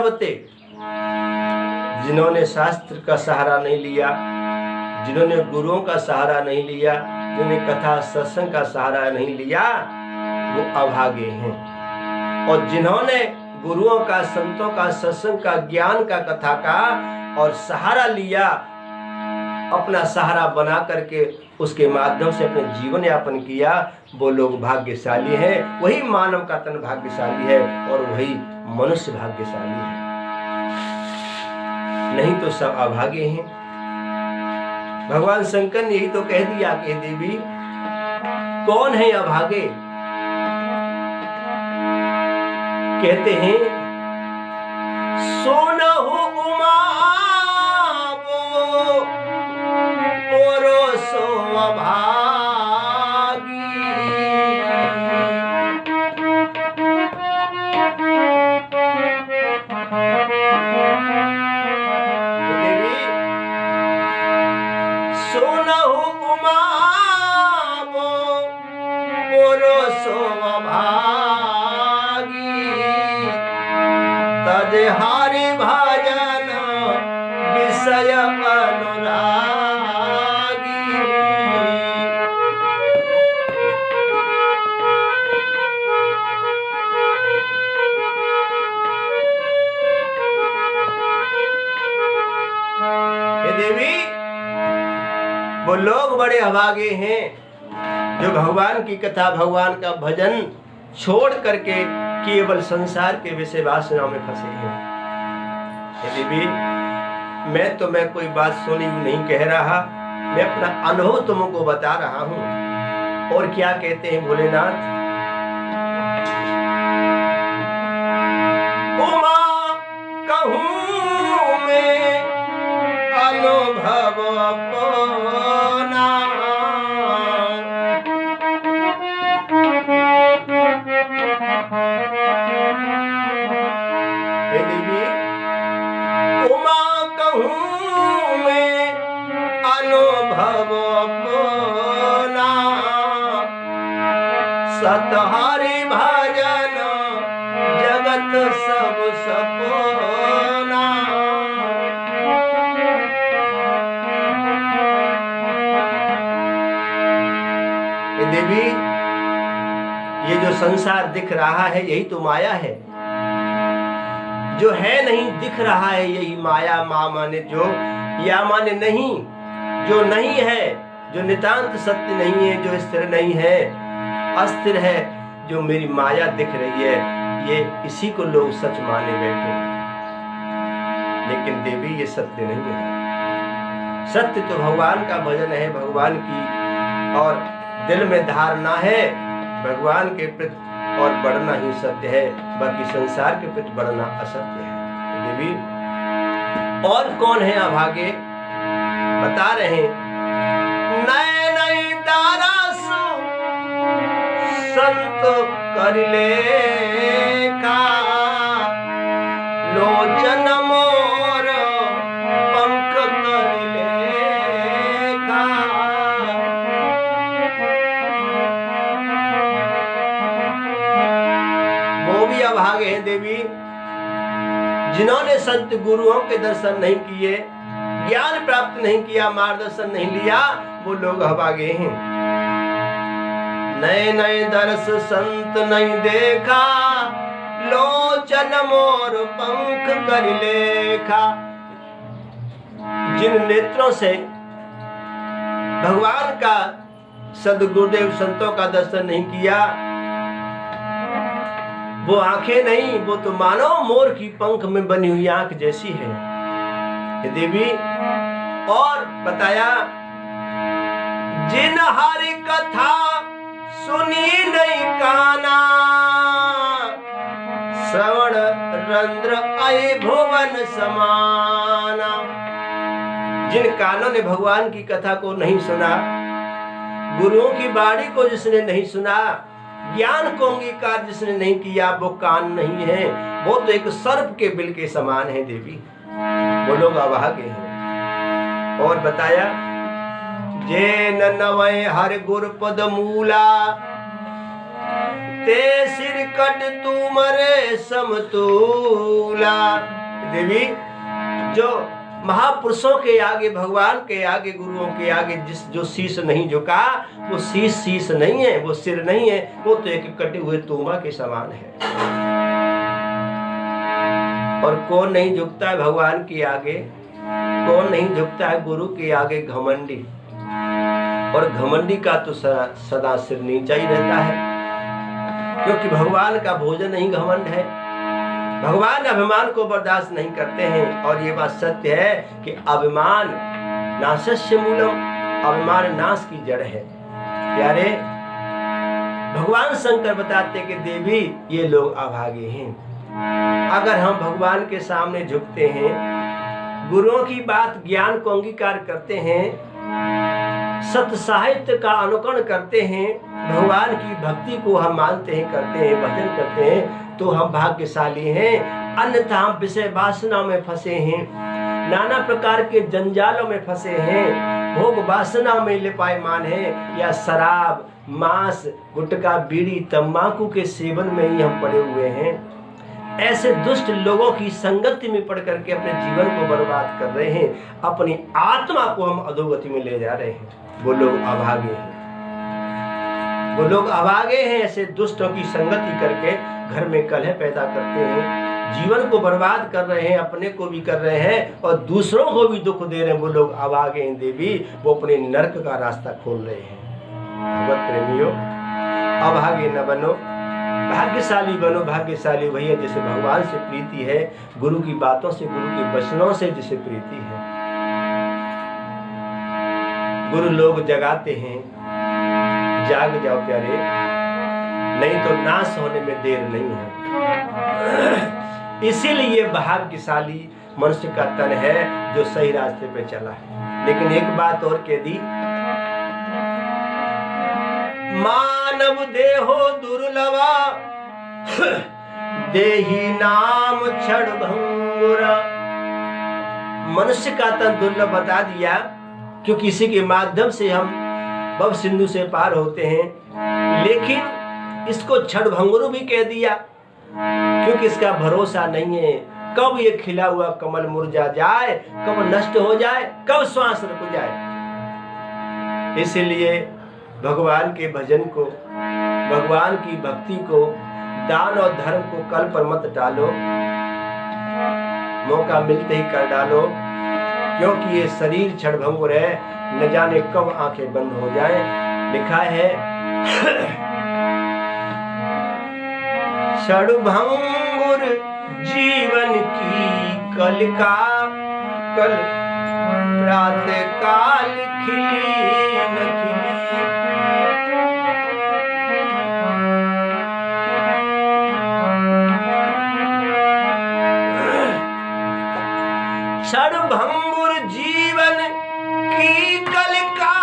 सब ते जिन्होंने शास्त्र का सहारा नहीं लिया, जिन्होंने गुरुओं का सहारा नहीं लिया, जिन्होंने कथा सत्संग का सहारा नहीं लिया, वो अभागे हैं। और जिन्होंने गुरुओं का, संतों का, सत्संग का, ज्ञान का, कथा का और सहारा लिया, अपना सहारा बना करके उसके माध्यम से अपने जीवन यापन किया, वो लोग भाग्यशाली हैं। वही मानव का तन भाग्यशाली है और वही मनुष्य भाग्यशाली है, नहीं तो सब अभागे हैं। भगवान शंकर ने यही तो कह दिया कि देवी कौन है अभागे? कहते हैं सोनहु उमा वो सो अभागी। देवी सोनहु उमा वो सो अभागी। तजहारी भजन विषय अनुरागी। हे देवी वो लोग बड़े अभागे हैं जो भगवान की कथा, भगवान का भजन छोड़ करके केवल संसार के विषय वासनाओं में फंसे हैं। देवी मैं कोई बात सुनी नहीं कह रहा, मैं अपना अनुभव तुमको बता रहा हूं। और क्या कहते हैं भोलेनाथ? उमा कहूं मैं अनुभव अपना। उमा कहूं मैं अनुभव अपना। सतहरि भजन जगत सब सपना। देवी ये जो संसार दिख रहा है यही तो माया है। जो है नहीं दिख रहा है यही माया। माँ माने जो, या माने नहीं, जो नहीं है, जो नितांत सत्य नहीं है, जो स्थिर नहीं है, अस्थिर है, जो मेरी माया दिख रही है, ये इसी को लोग सच माने बैठे। लेकिन देवी ये सत्य नहीं है। सत्य तो भगवान का भजन है, भगवान की और दिल में धारणा है, भगवान के प्रति और बढ़ना ही सत्य है। बाकी संसार के प्रति बढ़ना असत्य है। देवी और कौन है अभागे? बता रहे नए नई दारासु संत कर लेखा। लोचन मोर पंख कर लेखा। वो भी अभागे हैं देवी जिन्होंने संत गुरुओं के दर्शन नहीं किए, ज्ञान प्राप्त नहीं किया, मार्गदर्शन नहीं लिया, वो लोग अभागे हैं। नए नए दर्श संत नहीं देखा। लोचन मोर पंख कर लेखा। जिन नेत्रों से भगवान का, सदगुरुदेव संतों का दर्शन नहीं किया, वो आंखें नहीं, वो तो मानो मोर की पंख में बनी हुई आंख जैसी है। हे देवी और बताया जिन हरि कथा सुनी नहीं काना। श्रवण रंध्र आए भुवन समाना। जिन कानों ने भगवान की कथा को नहीं सुना, गुरुओं की वाणी को जिसने नहीं सुना, ज्ञान को अंगीकार जिसने नहीं किया, वो कान नहीं है, वो तो एक सर्प के बिल के समान है देवी। वो लोग अभागे हैं। और बताया जे नवय हर गुर पद मूला। ते सिर कट तुमरे समतूला। देवी जो महापुरुषों के आगे, भगवान के आगे, गुरुओं के आगे जो शीश नहीं झुका, वो शीश नहीं है, वो सिर नहीं है, वो तो एक कटे हुए तोमा के समान है। और कौन नहीं झुकता है भगवान के आगे? कौन नहीं झुकता है गुरु के आगे? घमंडी। और घमंडी का तो सदा सिर नीचा ही रहता है, क्योंकि भगवान का भोजन ही घमंड है। भगवान अभिमान को बर्दाश्त नहीं करते हैं। और ये बात सत्य है कि अभिमान नाशस्य मूलम, अभिमान नाश की जड़ है। प्यारे, भगवान शंकर बताते कि देवी ये लोग अभागे हैं। अगर हम भगवान के सामने झुकते हैं, गुरुओं की बात ज्ञान को अंगीकार करते हैं, सत्य साहित्य का अनुकरण करते हैं, भगवान की भक्ति को हम मानते हैं, करते हैं, भजन करते हैं, तो हम भाग्यशाली हैं। अन्यथा हम विषय वासना में फंसे हैं, नाना प्रकार के जंजालों में फंसे हैं, भोग वासना में लिपायमान हैं, या शराब, मांस, गुटखा, बीड़ी, तंबाकू के सेवन में ही हम पड़े हुए हैं। ऐसे दुष्ट लोगों की संगति में पड़ करके अपने जीवन को बर्बाद कर रहे हैं, अपनी आत्मा को हम अधोगति में ले जा रहे हैं। वो लोग अभागे हैं, वो लोग अभागे हैं। ऐसे दुष्टों की संगति करके घर में कलह पैदा करते हैं, जीवन को बर्बाद कर रहे हैं, अपने को भी कर रहे हैं और दूसरों को भी दुख दे रहे हैं। वो लोग अभागे हैं देवी, वो अपने नरक का रास्ता खोल रहे हैं। भगवत प्रेमियों, अभागे न बनो, भाग्यशाली बनो। भाग्यशाली वही है जिसे भगवान से प्रीति है, गुरु की बातों से, गुरु के वचनों से जिसे प्रीति है। गुरु लोग जगाते हैं, जाग जाओ प्यारे, नहीं तो नाश होने में देर नहीं है। इसीलिए भाग्यशाली मनुष्य का तन है जो सही रास्ते पे चला है। लेकिन एक बात और कह दी, मानव देहो दुर्लभा देही नाम क्षण भंगुरा। मनुष्य का तन दुर्लभ बता दिया, क्योंकि इसी के माध्यम से हम भव सिंधु से पार होते हैं। लेकिन इसको क्षण भंगुर भी कह दिया, क्योंकि इसका भरोसा नहीं है कब ये खिला हुआ कमल मुरझा जाए, कब नष्ट हो जाए, कब श्वास रुक जाए। इसलिए भगवान के भजन को, भगवान की भक्ति को, दान और धर्म को कल पर मत डालो, मौका मिलते ही कर डालो, क्योंकि ये शरीर क्षणभंगुर है, न जाने कब आंखें बंद हो जाएं। लिखा है क्षणभंगुर जीवन की कलिका, कल प्रातः काल खिली न खिली। क्षणभंगुर जीवन की कलिका,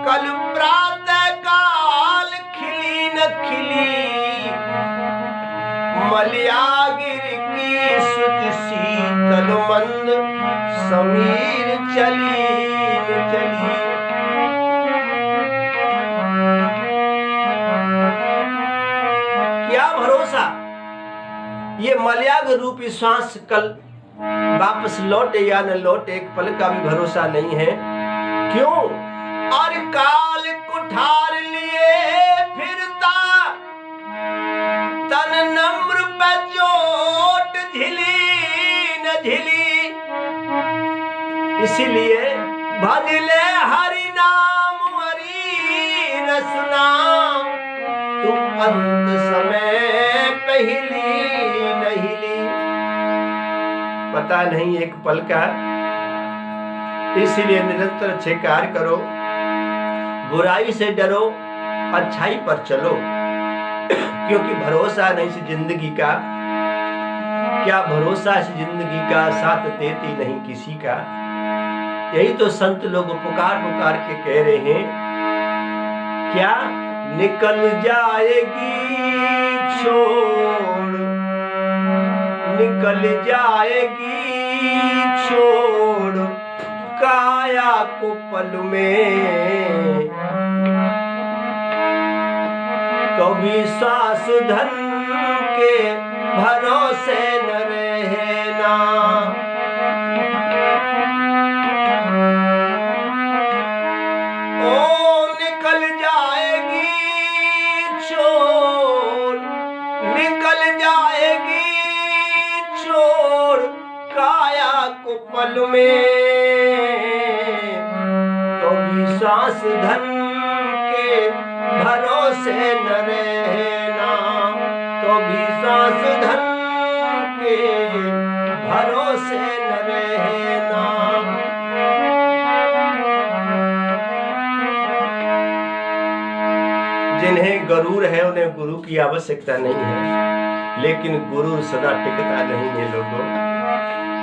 कल प्रातः काल खिली न खिली। मलयागिर की सुत शीतल मंद, समीर चली न चली। क्या भरोसा, ये मलयाग रूपी श्वास कल वापस लौटे या न लौटे, एक पल का भी भरोसा नहीं है। क्यों? और काल कुठार लिए फिरता, तन नम्र पे चोट झिली न झिली। इसीलिए भजले हरि नाम मरी न सुना, तुम अंत समय पहली नहीं ली। पता नहीं एक पल का, इसीलिए निरंतर अच्छे कार्य करो, बुराई से डरो, अच्छाई पर चलो, क्योंकि भरोसा नहीं इस जिंदगी का। क्या भरोसा इस जिंदगी का, साथ देती नहीं किसी का। यही तो संत लोग पुकार पुकार के कह रहे हैं, क्या निकल जाएगी छोड़, निकल जाएगी छोड़ काया को पल में। कभी सास धन के भरोसे न रहे, पल में, कभी सांस धन के भरोसे न रहना, कभी सांस धन के भरोसे न रहना। जिन्हें गरूर है उन्हें गुरु की आवश्यकता नहीं है, लेकिन गुरु सदा टिकता नहीं है लोगों।